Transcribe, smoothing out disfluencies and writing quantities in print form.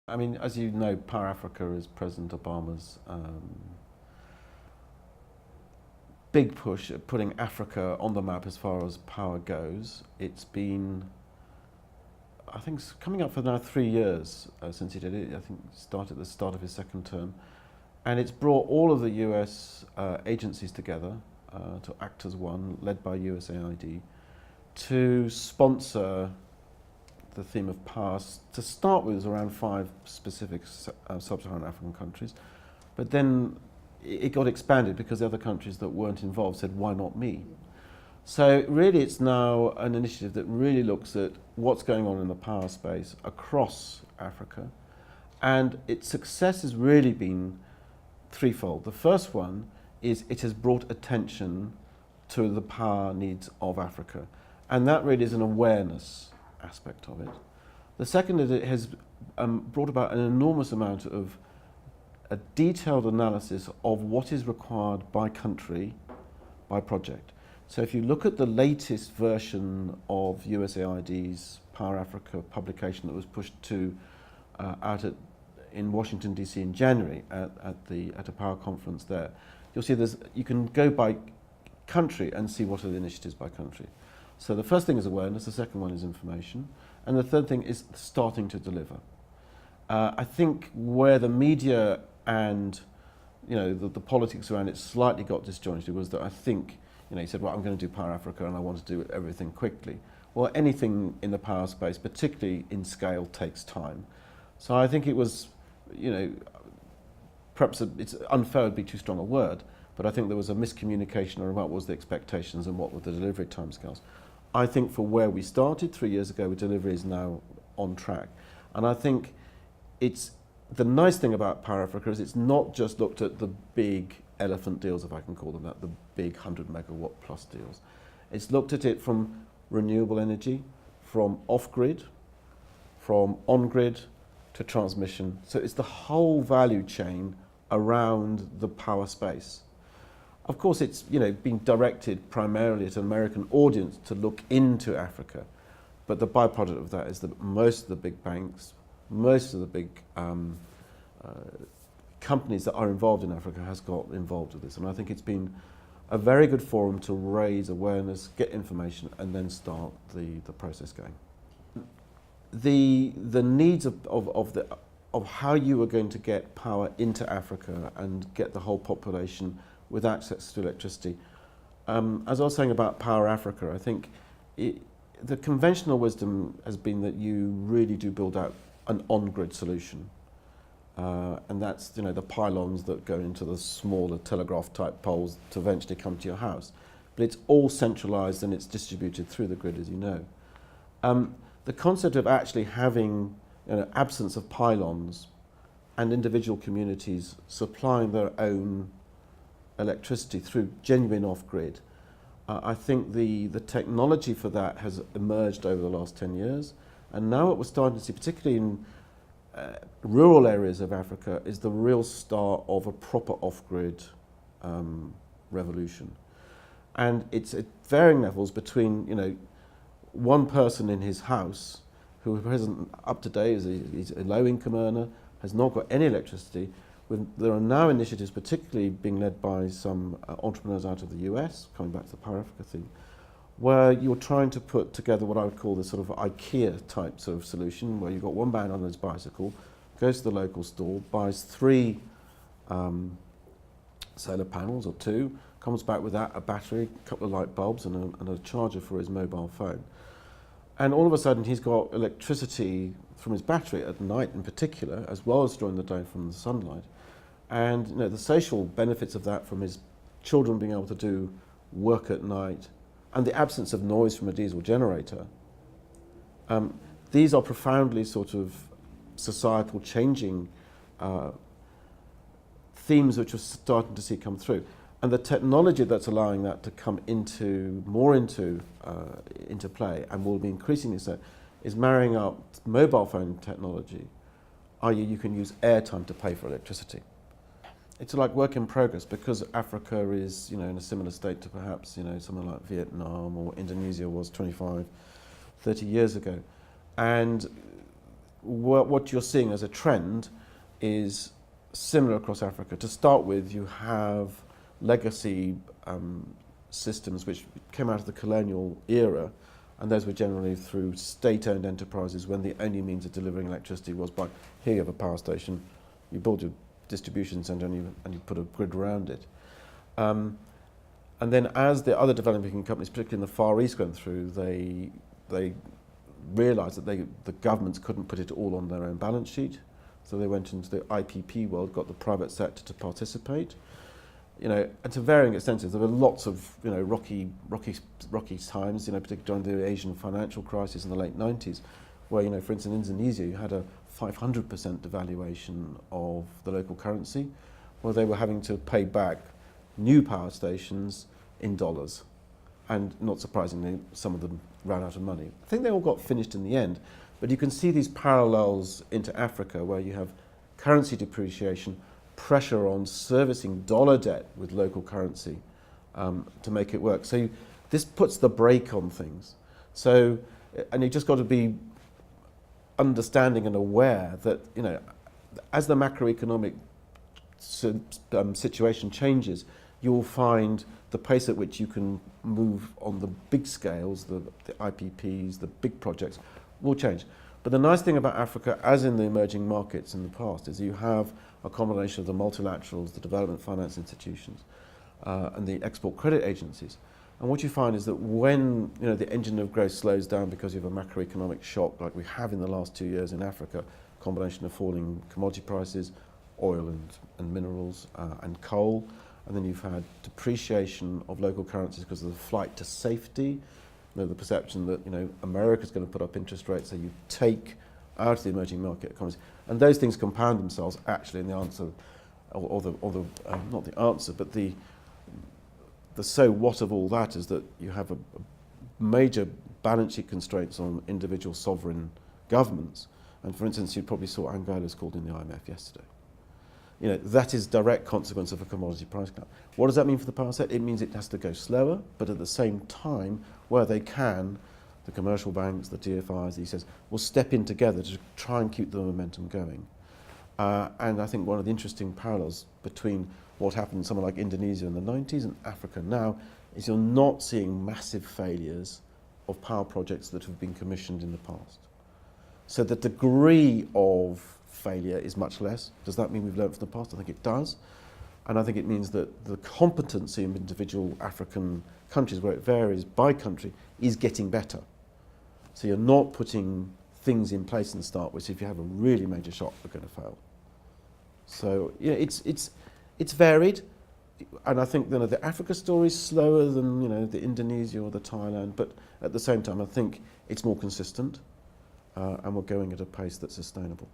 I mean, as you know, Power Africa is President Obama's big push at putting Africa on the map as far as power goes. It's been, I think, coming up for now 3 years since he did it. I think it started at the start of his second term. And it's brought all of the US agencies together to act as one, led by USAID, to sponsor the theme of power. To start with, it was around 5 specific sub-Saharan African countries, but then it got expanded because the other countries that weren't involved said, why not me? So really it's now an initiative that really looks at what's going on in the power space across Africa, and its success has really been threefold. The first one is it has brought attention to the power needs of Africa, and that really is an awareness aspect of it. The second is it has brought about an enormous amount of a detailed analysis of what is required by country, by project. So if you look at the latest version of USAID's Power Africa publication that was pushed out in Washington DC in January at a power conference there, you'll see you can go by country and see what are the initiatives by country. So the first thing is awareness, the second one is information, and the third thing is starting to deliver. I think where the media and the politics around it slightly got disjointed was that I think he said, well, I'm going to do Power Africa and I want to do everything quickly. Well, anything in the power space, particularly in scale, takes time. So I think it was, perhaps it's unfair would be too strong a word, but I think there was a miscommunication around what was the expectations and what were the delivery timescales. I think for where we started 3 years ago, delivery is now on track. And I think the nice thing about Power Africa is it's not just looked at the big elephant deals, if I can call them that, the big 100 megawatt plus deals. It's looked at it from renewable energy, from off-grid, from on-grid to transmission. So it's the whole value chain around the power space. Of course, it's been directed primarily at an American audience to look into Africa, but the byproduct of that is that most of the big banks, most of the big companies that are involved in Africa has got involved with this, and I think it's been a very good forum to raise awareness, get information, and then start the process going. The needs of how you are going to get power into Africa and get the whole population with access to electricity. As I was saying about Power Africa, I think the conventional wisdom has been that you really do build out an on-grid solution. And that's the pylons that go into the smaller telegraph-type poles to eventually come to your house. But it's all centralised and it's distributed through the grid, as you know. The concept of actually having absence of pylons and individual communities supplying their own electricity through genuine off-grid, I think the technology for that has emerged over the last 10 years. And now what we're starting to see, particularly in rural areas of Africa, is the real start of a proper off-grid revolution. And it's at varying levels between, one person in his house who isn't up to date, he's a low-income earner, has not got any electricity. There are now initiatives, particularly being led by some entrepreneurs out of the US, coming back to the Power Africa thing, where you're trying to put together what I would call this sort of IKEA type sort of solution, where you've got one man on his bicycle, goes to the local store, buys 3 solar panels or 2, comes back with that, a battery, a couple of light bulbs and a charger for his mobile phone. And all of a sudden he's got electricity from his battery at night in particular, as well as during the day from the sunlight. And the social benefits of that, from his children being able to do work at night, and the absence of noise from a diesel generator, these are profoundly sort of societal changing themes which we're starting to see come through. And the technology that's allowing that to come into play, and will be increasingly so, is marrying up mobile phone technology, i.e. you can use airtime to pay for electricity. It's like work in progress, because Africa is in a similar state to perhaps somewhere like Vietnam or Indonesia was 25, 30 years ago. And what you're seeing as a trend is similar across Africa. To start with, you have legacy systems which came out of the colonial era, and those were generally through state-owned enterprises when the only means of delivering electricity was by, here you have a power station, you build your distribution centre and you put a grid around it. And then as the other developing companies, particularly in the Far East, went through, they realised that the governments couldn't put it all on their own balance sheet. So they went into the IPP world, got the private sector to participate. And to varying extents, there were lots of rocky times. Particularly during the Asian financial crisis in the late 90s, where for instance in Indonesia you had a 500% devaluation of the local currency, where they were having to pay back new power stations in dollars, and not surprisingly, some of them ran out of money. I think they all got finished in the end, but you can see these parallels into Africa, where you have currency depreciation, pressure on servicing dollar debt with local currency to make it work. So this puts the brake on things. So, and you just got to be understanding and aware that, as the macroeconomic situation changes, you'll find the pace at which you can move on the big scales, the IPPs, the big projects, will change. But the nice thing about Africa, as in the emerging markets in the past, is you have a combination of the multilaterals, the development finance institutions, and the export credit agencies. And what you find is that when the engine of growth slows down because you have a macroeconomic shock like we have in the last 2 years in Africa, a combination of falling commodity prices, oil and minerals and coal, and then you've had depreciation of local currencies because of the flight to safety, the perception that America's going to put up interest rates, so you take out of the emerging market economies, and those things compound themselves actually in the answer, or the not the answer, but the so what of all that is that you have a major balance sheet constraints on individual sovereign governments, and for instance, you probably saw Angola's called in the IMF yesterday. That is direct consequence of a commodity price cut. What does that mean for the power sector? It means it has to go slower, but at the same time, where they can, the commercial banks, the DFIs, he says, will step in together to try and keep the momentum going. And I think one of the interesting parallels between what happened in somewhere like Indonesia in the 90s and Africa now is you're not seeing massive failures of power projects that have been commissioned in the past. So the degree of failure is much less. Does that mean we've learned from the past? I think it does. And I think it means that the competency in individual African countries, where it varies by country, is getting better. So you're not putting things in place in the start, which if you have a really major shock, are going to fail. So it's varied. And I think the Africa story is slower than the Indonesia or the Thailand, but at the same time I think it's more consistent and we're going at a pace that's sustainable.